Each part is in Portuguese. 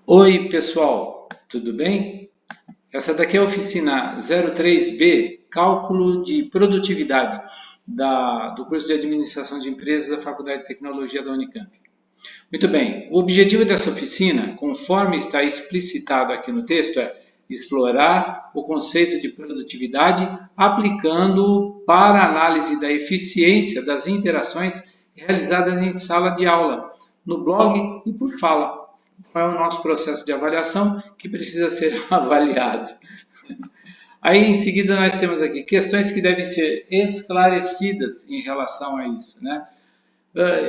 Oi, pessoal, tudo bem? Essa daqui é a oficina 03B, Cálculo de Produtividade, do curso de Administração de Empresas da Faculdade de Tecnologia da Unicamp. Muito bem, o objetivo dessa oficina, conforme está explicitado aqui no texto, é explorar o conceito de produtividade aplicando para análise da eficiência das interações realizadas em sala de aula, no blog e por fala. Qual é o nosso processo de avaliação que precisa ser avaliado. Aí, em seguida, nós temos aqui questões que devem ser esclarecidas em relação a isso, né?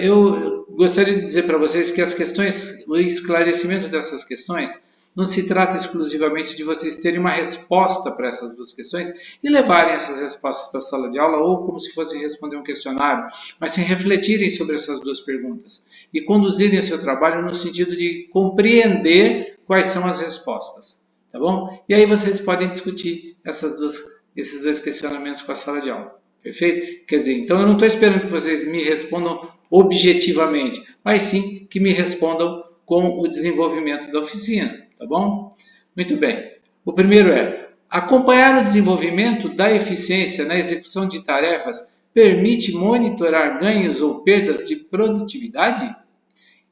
Eu gostaria de dizer para vocês que as questões, o esclarecimento dessas questões, não se trata exclusivamente de vocês terem uma resposta para essas duas questões e levarem essas respostas para a sala de aula ou como se fossem responder um questionário, mas sim refletirem sobre essas duas perguntas e conduzirem o seu trabalho no sentido de compreender quais são as respostas, tá bom? E aí vocês podem discutir esses dois questionamentos com a sala de aula. Perfeito? Quer dizer, então eu não estou esperando que vocês me respondam objetivamente, mas sim que me respondam com o desenvolvimento da oficina, tá bom? Muito bem. O primeiro é: acompanhar o desenvolvimento da eficiência na execução de tarefas permite monitorar ganhos ou perdas de produtividade?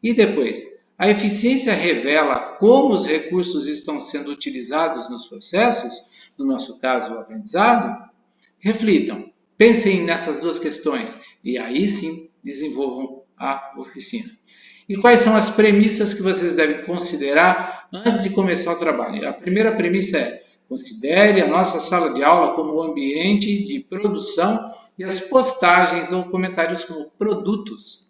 E depois, a eficiência revela como os recursos estão sendo utilizados nos processos, no nosso caso, o aprendizado? Reflitam. Pensem nessas duas questões e aí sim desenvolvam a oficina. E quais são as premissas que vocês devem considerar antes de começar o trabalho? A primeira premissa é: considere a nossa sala de aula como ambiente de produção e as postagens ou comentários como produtos.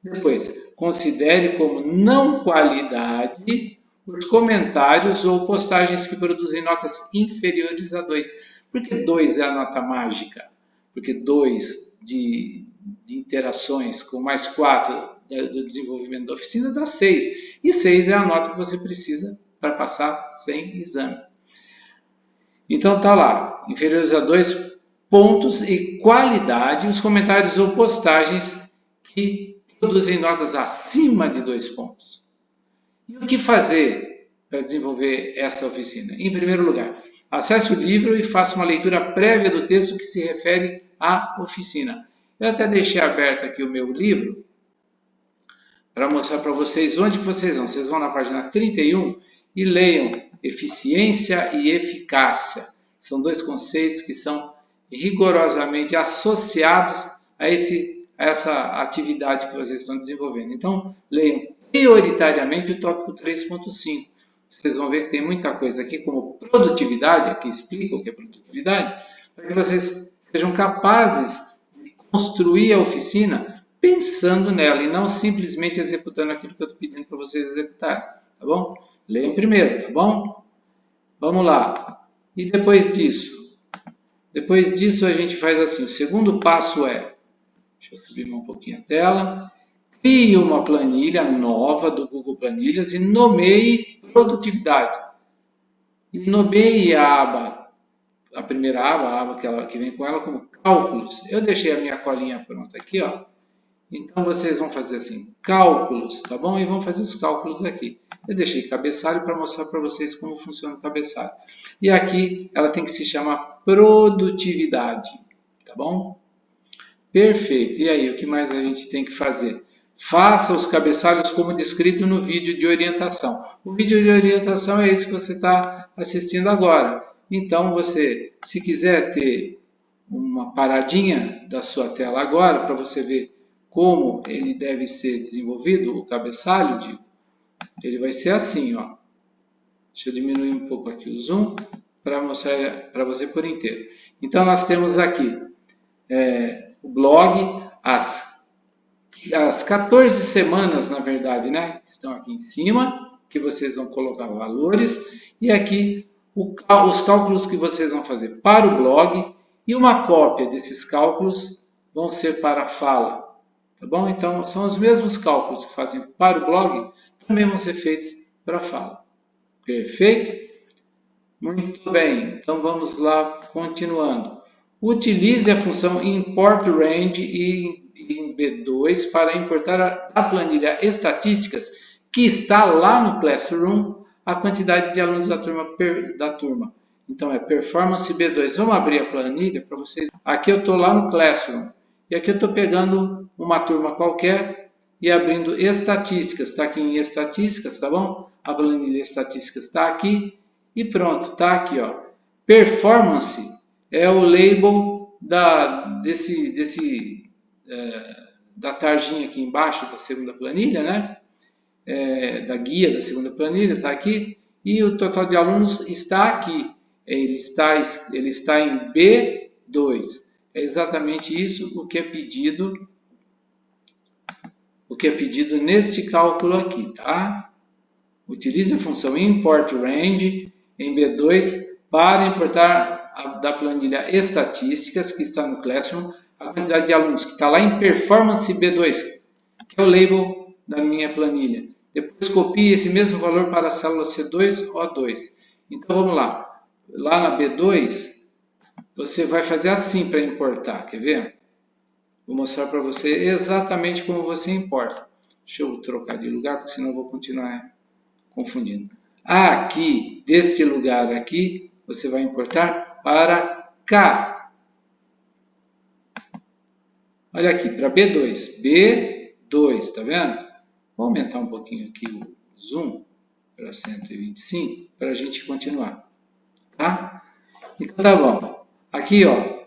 Depois, considere como não qualidade os comentários ou postagens que produzem notas inferiores a 2. Por que 2 é a nota mágica? Porque 2 de interações com mais 4 do desenvolvimento da oficina dá 6. E 6 é a nota que você precisa para passar sem exame. Então tá lá, inferiores a 2 pontos e qualidade, os comentários ou postagens que produzem notas acima de 2 pontos. E o que fazer para desenvolver essa oficina? Em primeiro lugar, acesse o livro e faça uma leitura prévia do texto que se refere à oficina. Eu até deixei aberto aqui o meu livro para mostrar para vocês onde que vocês vão. Vocês vão na página 31 e leiam eficiência e eficácia. São dois conceitos que são rigorosamente associados a essa atividade que vocês estão desenvolvendo. Então, leiam prioritariamente o tópico 3.5. Vocês vão ver que tem muita coisa aqui, como produtividade, aqui explica o que é produtividade, para que vocês sejam capazes de construir a oficina pensando nela e não simplesmente executando aquilo que eu estou pedindo para vocês executarem, tá bom? Leiam primeiro, tá bom? Vamos lá. E depois disso a gente faz assim, o segundo passo é, deixa eu subir um pouquinho a tela, crie uma planilha nova do Google Planilhas e nomeie produtividade. E nomeie a primeira aba, a aba que vem com ela, como cálculos. Eu deixei a minha colinha pronta aqui, ó. Então, vocês vão fazer assim, cálculos, tá bom? E vão fazer os cálculos aqui. Eu deixei cabeçalho para mostrar para vocês como funciona o cabeçalho. E aqui, ela tem que se chamar produtividade, tá bom? Perfeito. E aí, o que mais a gente tem que fazer? Faça os cabeçalhos como descrito no vídeo de orientação. O vídeo de orientação é esse que você está assistindo agora. Então, você, se quiser ter uma paradinha da sua tela agora, para você ver como ele deve ser desenvolvido, o cabeçalho, ele vai ser assim, ó. Deixa eu diminuir um pouco aqui o zoom para mostrar para você por inteiro. Então, nós temos aqui o blog, as 14 semanas, na verdade, né? Estão aqui em cima, que vocês vão colocar valores, e aqui os cálculos que vocês vão fazer para o blog, e uma cópia desses cálculos vão ser para a fala, tá bom? Então, são os mesmos cálculos que fazem para o blog, também vão ser feitos para a fala. Perfeito? Muito bem, então vamos lá, continuando. Utilize a função import range em B2 para importar da planilha estatísticas que está lá no Classroom a quantidade de alunos da turma. Então é performance B2. Vamos abrir a planilha para vocês. Aqui eu estou lá no Classroom e aqui eu estou pegando uma turma qualquer e abrindo estatísticas. Está aqui em estatísticas, tá bom? A planilha estatísticas está aqui. E pronto, tá aqui, ó. Performance é o label da tarjinha aqui embaixo da segunda planilha, né? Da guia da segunda planilha, tá aqui. E o total de alunos está aqui. Ele está em B2. É exatamente isso o que é pedido neste cálculo aqui, tá? Utilize a função import range em B2 para importar da planilha estatísticas que está no Classroom a quantidade de alunos que está lá em performance B2, que é o label da minha planilha. Depois copie esse mesmo valor para a célula C2 O2. Então vamos lá. Lá na B2, você vai fazer assim para importar. Quer ver? Vou mostrar para você exatamente como você importa. Deixa eu trocar de lugar, porque senão eu vou continuar confundindo. Aqui, deste lugar aqui, você vai importar para cá. Olha aqui, para B2. B2, tá vendo? Vou aumentar um pouquinho aqui o zoom para 125 para a gente continuar. Tá? Então tá bom. Aqui, ó,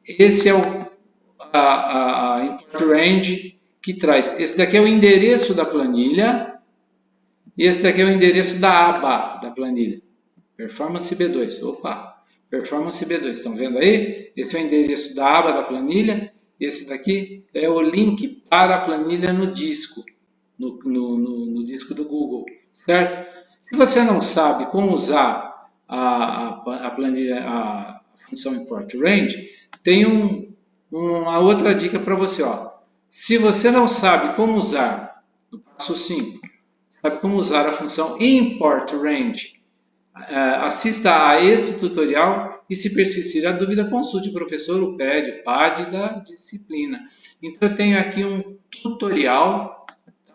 esse é a import range que traz. Esse daqui é o endereço da planilha. E esse daqui é o endereço da aba da planilha. Performance B2. Opa! Performance B2. Estão vendo aí? Esse é o endereço da aba da planilha. Esse daqui é o link para a planilha no disco. No disco do Google. Certo? Se você não sabe como usar a planilha, a função import range, tem uma outra dica para você. Ó. Se você não sabe como usar, no passo 5, sabe como usar a função import range, assista a este tutorial e se persistir a dúvida, consulte o professor, o PAD da disciplina. Então eu tenho aqui um tutorial,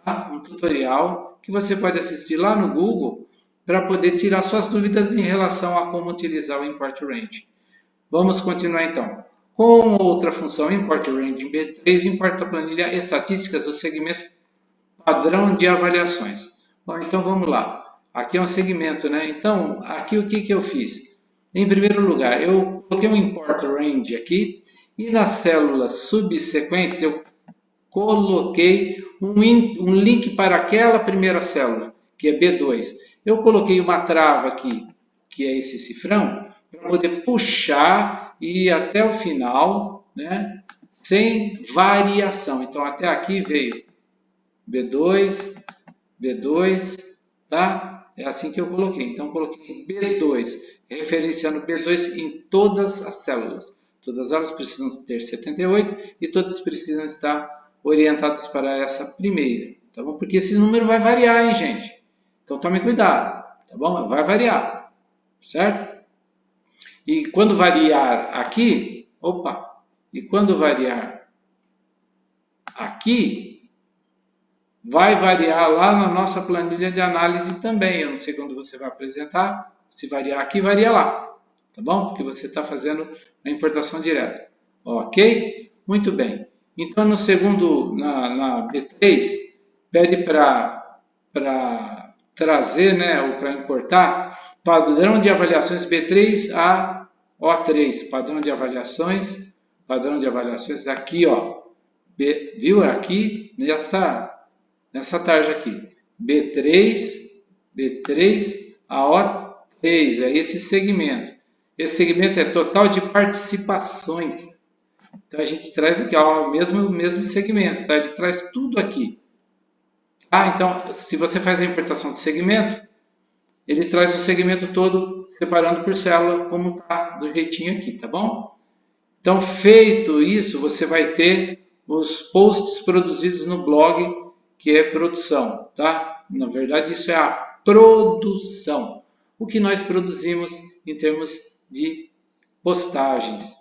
tá? Um tutorial que você pode assistir lá no Google para poder tirar suas dúvidas em relação a como utilizar o import range. Vamos continuar então. Com outra função import range em B3, importa a planilha estatísticas do segmento padrão de avaliações. Bom, então vamos lá. Aqui é um segmento, né? Então, aqui o que eu fiz? Em primeiro lugar, eu coloquei um import range aqui e nas células subsequentes eu coloquei um link para aquela primeira célula, que é B2. Eu coloquei uma trava aqui, que é esse cifrão, para poder puxar e ir até o final, né? Sem variação. Então, até aqui veio B2, B2, tá? É assim que eu coloquei. Então, coloquei B2, referenciando B2 em todas as células. Todas elas precisam ter 78 e todas precisam estar orientadas para essa primeira. Tá bom? Porque esse número vai variar, hein, gente? Então, tome cuidado, tá bom? Vai variar, certo? E quando variar aqui, e quando variar aqui, vai variar lá na nossa planilha de análise também. Eu não sei quando você vai apresentar. Se variar aqui, varia lá. Tá bom? Porque você está fazendo a importação direta. Ok? Muito bem. Então, no segundo, na B3, pede para trazer, né, ou para importar, padrão de avaliações B3 a O3. Padrão de avaliações aqui, ó. Viu? Aqui, nessa tarja aqui, B3 a O3, é esse segmento. Esse segmento é total de participações. Então, a gente traz aqui ó, o mesmo segmento, tá? Ele traz tudo aqui. Então, se você faz a importação de segmento, ele traz o segmento todo separando por célula, como está do jeitinho aqui, tá bom? Então, feito isso, você vai ter os posts produzidos no blog, que é produção, tá? Na verdade, isso é a produção. O que nós produzimos em termos de postagens.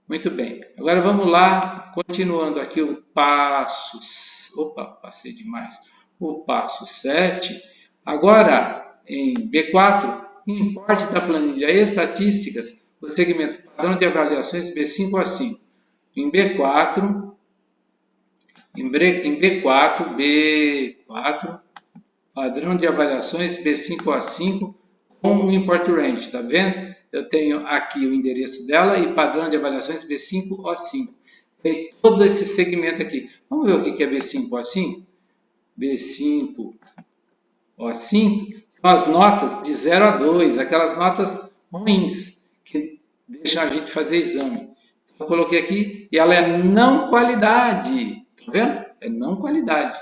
Muito bem. Agora vamos lá, continuando aqui o passo... Opa, passei demais. O passo 7. Agora, em B4, importe da planilha estatísticas do segmento padrão de avaliações B5A5. Em B4, padrão de avaliações B5A5 com o import range, está vendo? Eu tenho aqui o endereço dela e padrão de avaliações B5O5. Tem todo esse segmento aqui. Vamos ver o que é B5O5? B5O5 são as notas de 0 a 2, aquelas notas ruins que deixam a gente fazer exame. Eu coloquei aqui e ela é não qualidade. Está vendo? É não qualidade.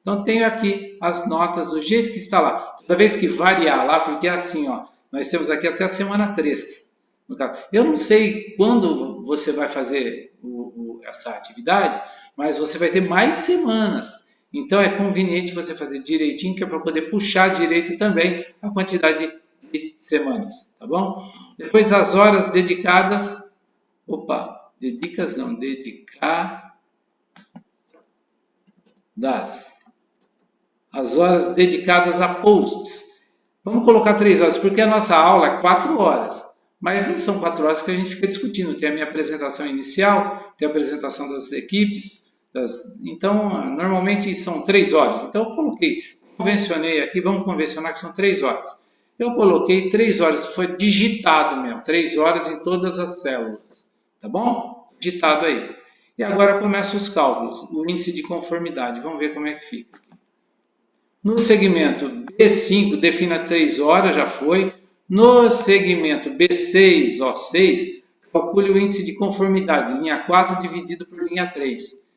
Então, tenho aqui as notas do jeito que está lá. Toda vez que variar lá, porque é assim, ó, nós temos aqui até a semana 3. No caso. Eu não sei quando você vai fazer essa atividade, mas você vai ter mais semanas. Então, é conveniente você fazer direitinho, que é para poder puxar direito também a quantidade de semanas, tá bom? Depois, as horas dedicadas. Opa, dedicadas. As horas dedicadas a posts. Vamos colocar 3 horas, porque a nossa aula é 4 horas. Mas não são 4 horas que a gente fica discutindo. Tem a minha apresentação inicial, tem a apresentação das equipes. Então, normalmente são 3 horas. Então, eu coloquei, convencionei aqui, vamos convencionar que são 3 horas. Eu coloquei 3 horas, foi digitado mesmo, 3 horas em todas as células. Tá bom? Digitado aí. E agora começam os cálculos, o índice de conformidade. Vamos ver como é que fica. No segmento B5, defina 3 horas, já foi. No segmento B6, O6, calcule o índice de conformidade, linha 4 dividido por linha 3.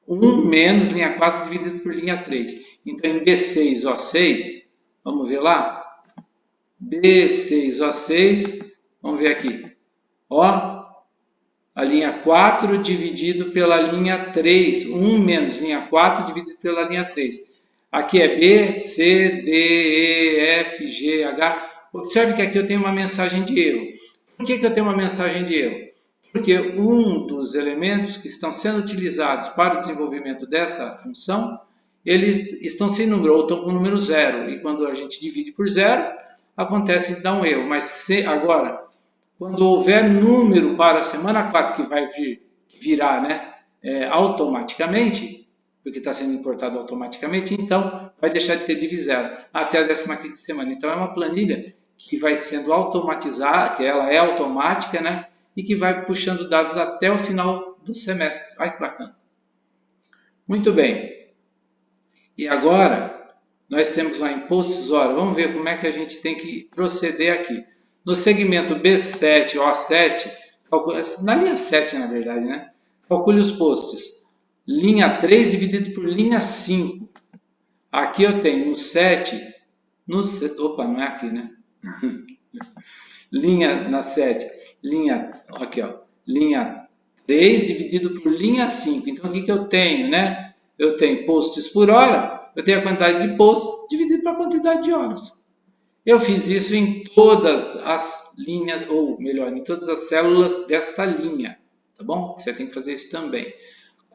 1 menos linha 4 dividido por linha 3. Então, em B6, O6, vamos ver lá? B6, O6, vamos ver aqui. Ó, a linha 4 dividido pela linha 3. 1 menos linha 4 dividido pela linha 3. Aqui é B, C, D, E, F, G, H. Observe que aqui eu tenho uma mensagem de erro. Por que eu tenho uma mensagem de erro? Porque um dos elementos que estão sendo utilizados para o desenvolvimento dessa função, eles estão sem número, ou estão com o número 0. E quando a gente divide por 0, acontece de dar um erro. Mas agora, quando houver número para a semana 4, que vai virar, né, automaticamente, porque está sendo importado automaticamente, então vai deixar de ter div 0 até a 15ª semana. Então é uma planilha que vai sendo automatizada, que ela é automática, né? E que vai puxando dados até o final do semestre. Olha que bacana. Muito bem. E agora, nós temos lá em posts hora. Vamos ver como é que a gente tem que proceder aqui. No segmento B7, O7, na linha 7, na verdade, né? Calcule os posts. Linha 3 dividido por linha 5. Aqui eu tenho no 7, opa, não é aqui, né? Linha na 7, aqui ó, linha 3 dividido por linha 5. Então, o que eu tenho, né? Eu tenho posts por hora, eu tenho a quantidade de posts dividido pela quantidade de horas. Eu fiz isso em todas as linhas, ou melhor, em todas as células desta linha, tá bom? Você tem que fazer isso também.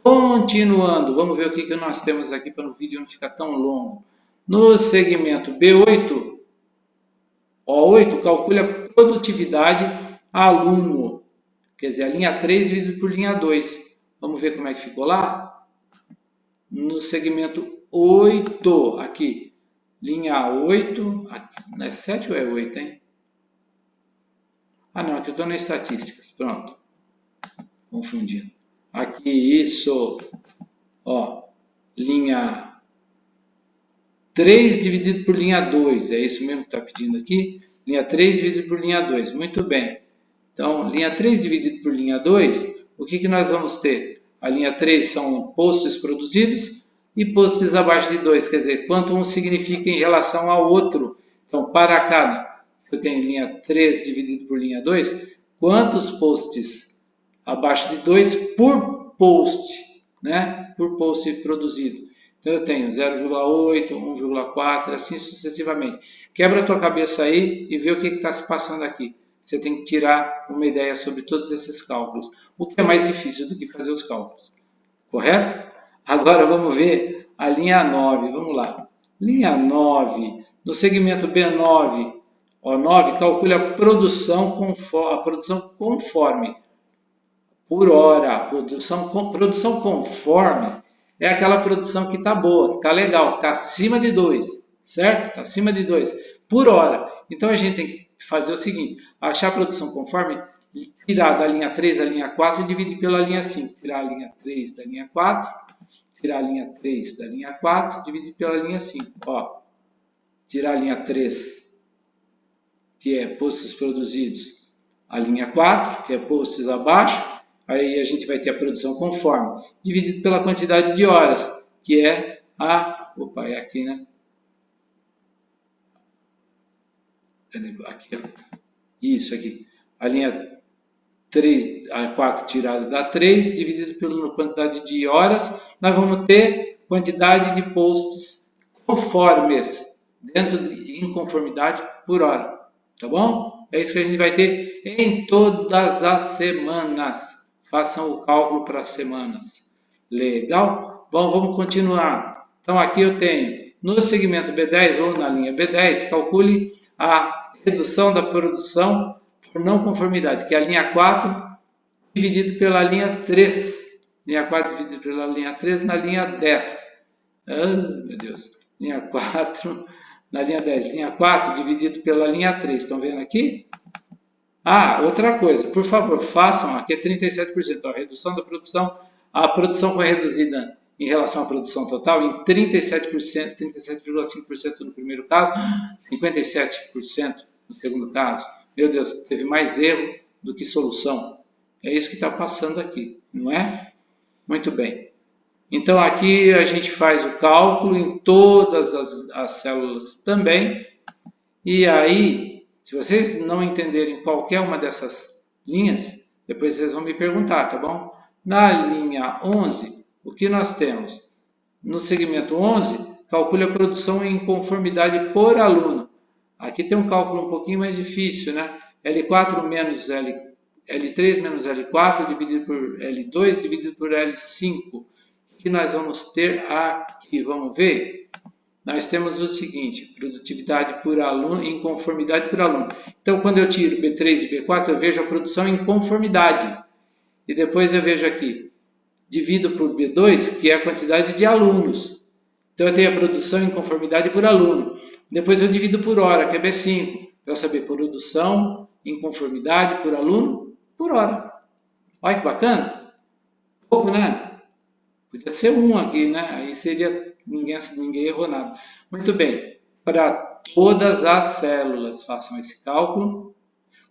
Continuando, vamos ver o que nós temos aqui para o vídeo não ficar tão longo. No segmento B8, O8, calcule a produtividade aluno. Quer dizer, a linha 3 dividido por linha 2. Vamos ver como é que ficou lá? No segmento 8, aqui, linha 8, aqui, não é 7 ou é 8, hein? Ah, não, aqui eu estou nas estatísticas, pronto. Confundindo. Aqui, isso, ó, linha 3 dividido por linha 2, é isso mesmo que está pedindo aqui? Linha 3 dividido por linha 2, muito bem. Então, linha 3 dividido por linha 2, o que nós vamos ter? A linha 3 são posts produzidos e posts abaixo de 2, quer dizer, quanto um significa em relação ao outro. Então, para cada, eu tenho linha 3 dividido por linha 2, quantos posts abaixo de 2 por post, né? Por post produzido. Então, eu tenho 0,8, 1,4, assim sucessivamente. Quebra a tua cabeça aí e vê o que está se passando aqui. você tem que tirar uma ideia sobre todos esses cálculos. O que é mais difícil do que fazer os cálculos, correto? Agora vamos ver a linha 9, vamos lá. Linha 9, no segmento B9, O9, calcule a produção conforme por hora. Produção conforme é aquela produção que está boa, que está legal, que está acima de 2, certo? Está acima de 2 por hora. Então a gente tem que fazer o seguinte, achar a produção conforme, tirar da linha 3 a linha 4 e dividir pela linha 5. Tirar a linha 3 da linha 4, tirar a linha 3 da linha 4, dividir pela linha 5. Ó, tirar a linha 3, que é postos produzidos, a linha 4, que é postos abaixo, aí a gente vai ter a produção conforme, dividido pela quantidade de horas, que é a... Opa, é aqui, né? Aqui, ó. Isso aqui. A linha 3, a 4 tirada da 3, dividido pela quantidade de horas, nós vamos ter quantidade de posts conformes, em conformidade por hora. Tá bom? É isso que a gente vai ter em todas as semanas. Façam o cálculo para as semanas. Legal? Bom, vamos continuar. Então, aqui eu tenho, no segmento B10 ou na linha B10, calcule a redução da produção por não conformidade, que é a linha 4 dividido pela linha 3. Linha 4 dividido pela linha 3 na linha 10. Meu Deus. Linha 4 na linha 10. Linha 4 dividido pela linha 3. Estão vendo aqui? Ah, outra coisa. Por favor, façam. Aqui é 37%. A redução da produção. A produção foi reduzida em relação à produção total em 37%, 37,5% no primeiro caso, 57% no segundo caso. Meu Deus, teve mais erro do que solução. É isso que está passando aqui, não é? Muito bem. Então, aqui a gente faz o cálculo em todas as células também. E aí, se vocês não entenderem qualquer uma dessas linhas, depois vocês vão me perguntar, tá bom? Na linha 11, o que nós temos? No segmento 11, calcule a produção em conformidade por aluno. Aqui tem um cálculo um pouquinho mais difícil, né? L4 menos L3 menos L4 dividido por L2 dividido por L5. O que nós vamos ter aqui? Vamos ver? Nós temos o seguinte, produtividade por aluno em conformidade por aluno. Então, quando eu tiro B3 e B4, eu vejo a produção em conformidade. E depois eu vejo aqui, divido por B2, que é a quantidade de alunos. Então, eu tenho a produção em conformidade por aluno. Depois eu divido por hora, que é B5, para eu saber produção em conformidade por aluno por hora. Olha que bacana. Pouco, né? Podia ser 1 aqui, né? Aí seria, ninguém errou nada. Muito bem. Para todas as células, façam esse cálculo.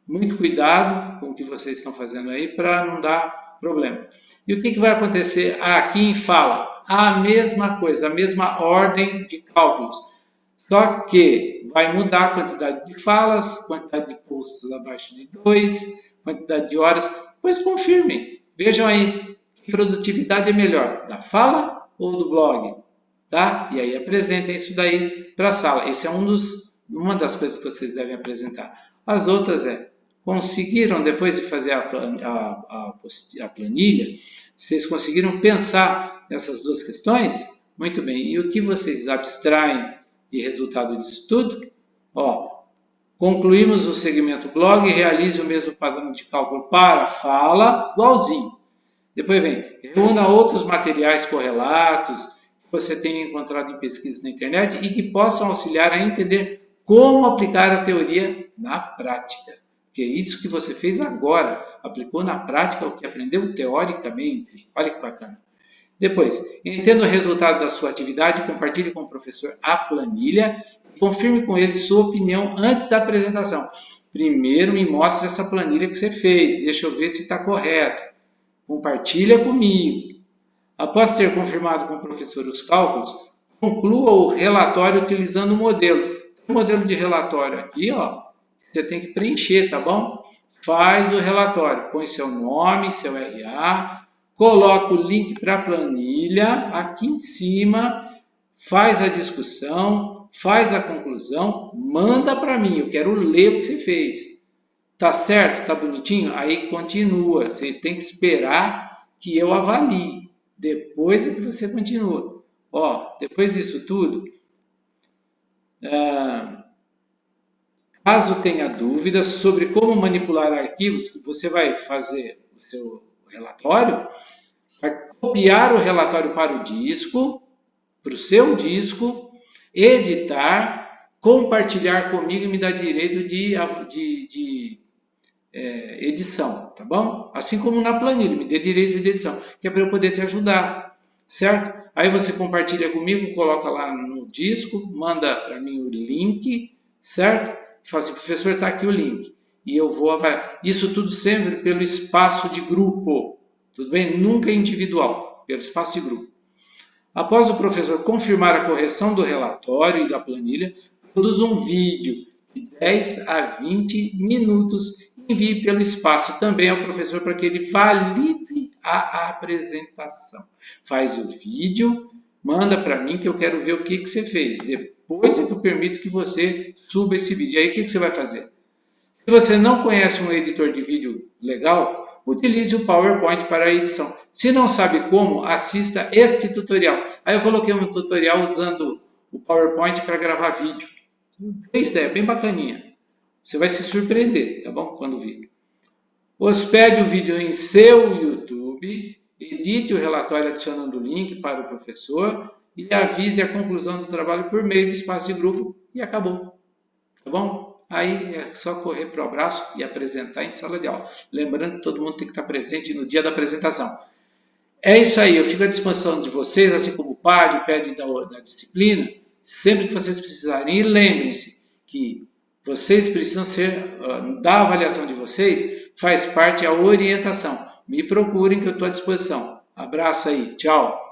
Muito cuidado com o que vocês estão fazendo aí para não dar problema. E o que vai acontecer aqui em fala? A mesma coisa, a mesma ordem de cálculos. Só que vai mudar a quantidade de falas, quantidade de postos abaixo de 2, quantidade de horas. Pois confirmem. Vejam aí, que produtividade é melhor, da fala ou do blog? Tá? E aí apresentem isso daí para a sala. Esse é uma das coisas que vocês devem apresentar. As outras conseguiram, depois de fazer a planilha, vocês conseguiram pensar nessas duas questões? Muito bem. E o que vocês abstraem de resultado disso tudo? Ó, concluímos o segmento blog e realize o mesmo padrão de cálculo para fala, igualzinho. Depois vem, reúna outros materiais correlatos que você tenha encontrado em pesquisas na internet e que possam auxiliar a entender como aplicar a teoria na prática. Que é isso que você fez agora, aplicou na prática o que aprendeu teoricamente. Olha que bacana. Depois, entenda o resultado da sua atividade, compartilhe com o professor a planilha e confirme com ele sua opinião antes da apresentação. Primeiro me mostre essa planilha que você fez, deixa eu ver se está correto. Compartilha comigo. Após ter confirmado com o professor os cálculos, conclua o relatório utilizando o modelo. Tem um modelo de relatório aqui, ó. Você tem que preencher, tá bom? Faz o relatório, põe seu nome, seu RA, coloca o link para a planilha aqui em cima, faz a discussão, faz a conclusão, manda para mim, eu quero ler o que você fez. Tá certo? Tá bonitinho? Aí continua. Você tem que esperar que eu avalie. Depois é que você continua. Ó, depois disso tudo, caso tenha dúvidas sobre como manipular arquivos, que você vai fazer o seu relatório, vai copiar o relatório para o disco, para o seu disco, editar, compartilhar comigo e me dar direito de edição, tá bom? Assim como na planilha, me dê direito de edição, que é para eu poder te ajudar, certo? Aí você compartilha comigo, coloca lá no disco, manda para mim o link, certo? E fala assim, professor, está aqui o link. E eu vou avaliar. Isso tudo sempre pelo espaço de grupo, tudo bem? Nunca individual, pelo espaço de grupo. Após o professor confirmar a correção do relatório e da planilha, produz um vídeo de 10 a 20 minutos e envie pelo espaço também ao professor para que ele valide a apresentação. Faz o vídeo, manda para mim que eu quero ver o que você fez. Depois é que eu permito que você suba esse vídeo. Aí o que você vai fazer? Se você não conhece um editor de vídeo legal, utilize o PowerPoint para a edição. Se não sabe como, assista este tutorial. Aí eu coloquei um tutorial usando o PowerPoint para gravar vídeo. Isso é bem bacaninha. Você vai se surpreender, tá bom? Quando vir. Hospede o vídeo em seu YouTube, edite o relatório adicionando o link para o professor e avise a conclusão do trabalho por meio do espaço de grupo e acabou. Tá bom? Aí é só correr para o abraço e apresentar em sala de aula. Lembrando que todo mundo tem que estar presente no dia da apresentação. É isso aí, eu fico à disposição de vocês, assim como o PAD, o PED da disciplina, sempre que vocês precisarem. E lembrem-se que vocês precisam da avaliação de vocês, faz parte a orientação. Me procurem que eu estou à disposição. Abraço aí, tchau!